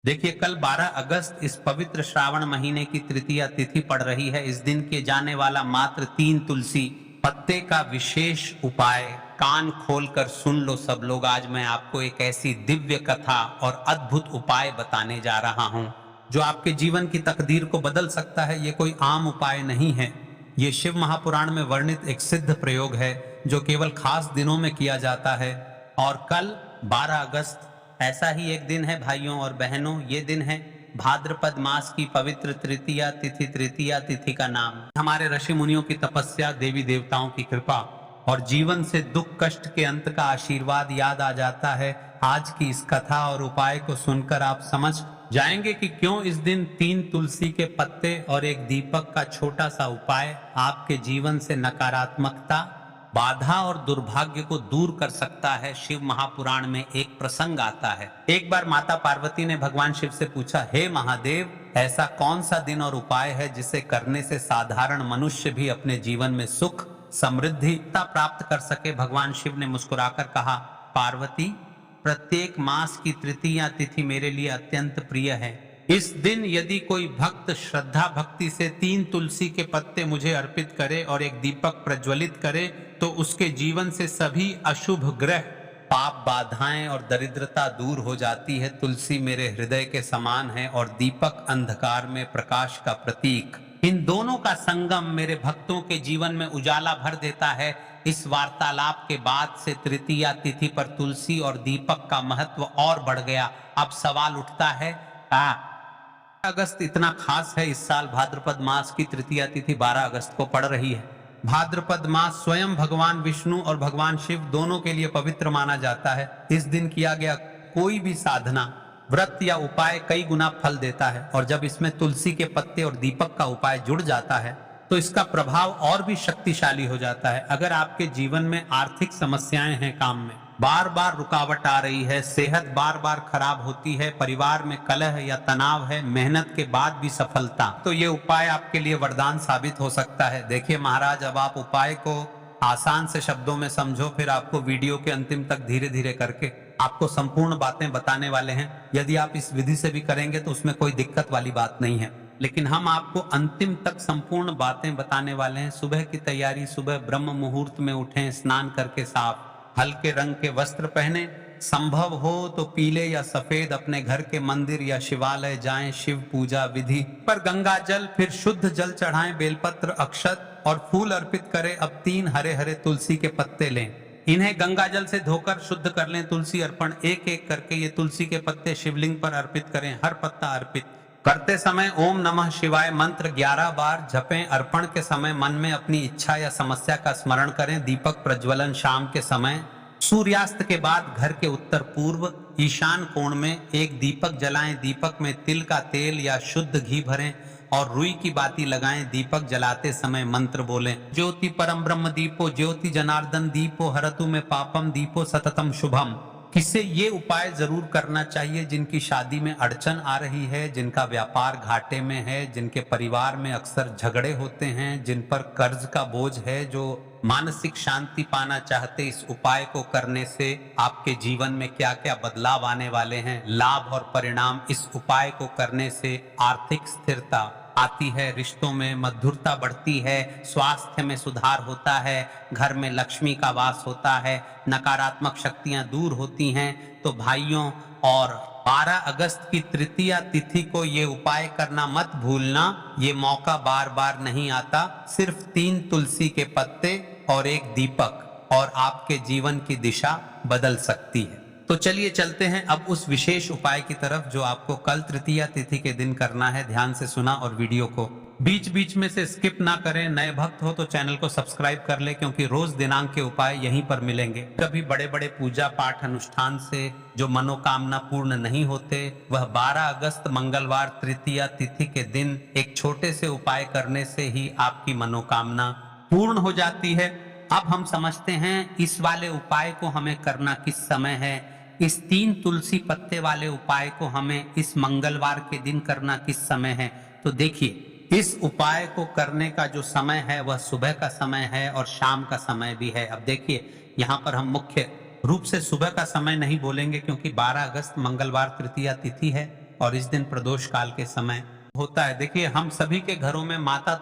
देखिए, कल 12 अगस्त इस पवित्र श्रावण महीने की तृतीया तिथि पड़ रही है। इस दिन किए जाने वाला मात्र 3 तुलसी पत्ते का विशेष उपाय कान खोलकर सुन लो सब लोग। आज मैं आपको एक ऐसी दिव्य कथा और अद्भुत उपाय बताने जा रहा हूं जो आपके जीवन की तकदीर को बदल सकता है। ये कोई आम उपाय नहीं है। ये शिव महापुराण में वर्णित एक सिद्ध प्रयोग है जो केवल खास दिनों में किया जाता है। और कल 12 अगस्त ऐसा ही एक दिन है भाइयों और बहनों। ये दिन है भाद्रपद मास की पवित्र तृतीया तिथि। तृतीया तिथि का नाम हमारे ऋषि मुनियों की तपस्या, देवी देवताओं की कृपा और जीवन से दुख कष्ट के अंत का आशीर्वाद याद आ जाता है। आज की इस कथा और उपाय को सुनकर आप समझ जाएंगे कि क्यों इस दिन 3 तुलसी के पत्ते और एक दीपक का छोटा सा उपाय आपके जीवन से नकारात्मकता, बाधा और दुर्भाग्य को दूर कर सकता है। शिव महापुराण में एक प्रसंग आता है। एक बार माता पार्वती ने भगवान शिव से पूछा, हे महादेव, ऐसा कौन सा दिन और उपाय है जिसे करने से साधारण मनुष्य भी अपने जीवन में सुख समृद्धि प्राप्त कर सके। भगवान शिव ने मुस्कुराकर कहा, पार्वती, प्रत्येक मास की तृतीया तिथि मेरे लिए अत्यंत प्रिय है। इस दिन यदि कोई भक्त श्रद्धा भक्ति से 3 तुलसी के पत्ते मुझे अर्पित करे और एक दीपक प्रज्वलित करे तो उसके जीवन से सभी अशुभ ग्रह, पाप, बाधाएं और दरिद्रता दूर हो जाती है। तुलसी मेरे हृदय के समान है और दीपक अंधकार में प्रकाश का प्रतीक। इन दोनों का संगम मेरे भक्तों के जीवन में उजाला भर देता है। इस वार्तालाप के बाद से तृतीया तिथि पर तुलसी और दीपक का महत्व और बढ़ गया। अब सवाल उठता है, 12 अगस्त इतना खास है? इस साल भाद्रपद मास की तृतीया तिथि 12 अगस्त को पड़ रही है। भाद्रपद मास स्वयं भगवान विष्णु और भगवान शिव दोनों के लिए पवित्र माना जाता है। इस दिन किया गया कोई भी साधना, व्रत या उपाय कई गुना फल देता है। और जब इसमें तुलसी के पत्ते और दीपक का उपाय जुड़ जाता है तो इसका प्रभाव और भी शक्तिशाली हो जाता है। अगर आपके जीवन में आर्थिक समस्याएं हैं, काम में बार बार रुकावट आ रही है, सेहत बार बार खराब होती है, परिवार में कलह या तनाव है, मेहनत के बाद भी सफलता, तो ये उपाय आपके लिए वरदान साबित हो सकता है। देखिए महाराज, अब आप उपाय को आसान से शब्दों में समझो, फिर आपको वीडियो के अंतिम तक धीरे धीरे करके आपको संपूर्ण बातें बताने वाले हैं। यदि आप इस विधि से भी करेंगे तो उसमें कोई दिक्कत वाली बात नहीं है, लेकिन हम आपको अंतिम तक संपूर्ण बातें बताने वाले हैं। सुबह की तैयारी, सुबह ब्रह्म मुहूर्त में उठें, स्नान करके साफ हल्के रंग के वस्त्र पहने, संभव हो तो पीले या सफेद, अपने घर के मंदिर या शिवालय जाएं, शिव पूजा विधि पर गंगा जल, फिर शुद्ध जल चढ़ाएं, बेलपत्र, अक्षत और फूल अर्पित करें। अब 3 हरे हरे तुलसी के पत्ते लें, इन्हें गंगा जल से धोकर शुद्ध कर लें। तुलसी अर्पण एक एक करके ये तुलसी के पत्ते शिवलिंग पर अर्पित करें। हर पत्ता अर्पित करते समय ओम नमः शिवाय मंत्र 11 बार जपें। अर्पण के समय मन में अपनी इच्छा या समस्या का स्मरण करें। दीपक प्रज्वलन शाम के समय सूर्यास्त के बाद घर के उत्तर पूर्व ईशान कोण में एक दीपक जलाएं। दीपक में तिल का तेल या शुद्ध घी भरें और रुई की बाती लगाएं। दीपक जलाते समय मंत्र बोलें, ज्योति परम ब्रह्म दीपो ज्योति जनार्दन दीपो हरतु में पापम दीपो सततम शुभम। किसे ये उपाय जरूर करना चाहिए जिनकी शादी में अड़चन आ रही है, जिनका व्यापार घाटे में है, जिनके परिवार में अक्सर झगड़े होते हैं, जिन पर कर्ज का बोझ है, जो मानसिक शांति पाना चाहते। इस उपाय को करने से आपके जीवन में क्या क्या बदलाव आने वाले हैं, लाभ और परिणाम। इस उपाय को करने से आर्थिक स्थिरता आती है, रिश्तों में मधुरता बढ़ती है, स्वास्थ्य में सुधार होता है, घर में लक्ष्मी का वास होता है, नकारात्मक शक्तियां दूर होती हैं। तो भाइयों, और 12 अगस्त की तृतीया तिथि को ये उपाय करना मत भूलना। ये मौका बार बार नहीं आता। सिर्फ 3 तुलसी के पत्ते और एक दीपक और आपके जीवन की दिशा बदल सकती है। तो चलिए चलते हैं अब उस विशेष उपाय की तरफ जो आपको कल तृतीया तिथि के दिन करना है। ध्यान से सुना और वीडियो को बीच बीच में से स्किप ना करें। नए भक्त हो तो चैनल को सब्सक्राइब कर ले, क्योंकि रोज दिनांक के उपाय यहीं पर मिलेंगे। कभी बड़े बड़े पूजा पाठ अनुष्ठान से जो मनोकामना पूर्ण नहीं होते, वह 12 अगस्त मंगलवार तृतीया तिथि के दिन एक छोटे से उपाय करने से ही आपकी मनोकामना पूर्ण हो जाती है। अब हम समझते हैं इस वाले उपाय को हमें करना किस समय है। इस 3 तुलसी पत्ते वाले उपाय को हमें इस मंगलवार के दिन करना किस समय है। तो देखिए, इस उपाय को करने का जो समय है वह सुबह का समय है और शाम का समय भी है। अब देखिए, यहाँ पर हम मुख्य रूप से सुबह का समय नहीं बोलेंगे, क्योंकि 12 अगस्त मंगलवार तृतीया तिथि है और इस दिन प्रदोष काल के समय होता है। देखिए हम सभी के घरों में माता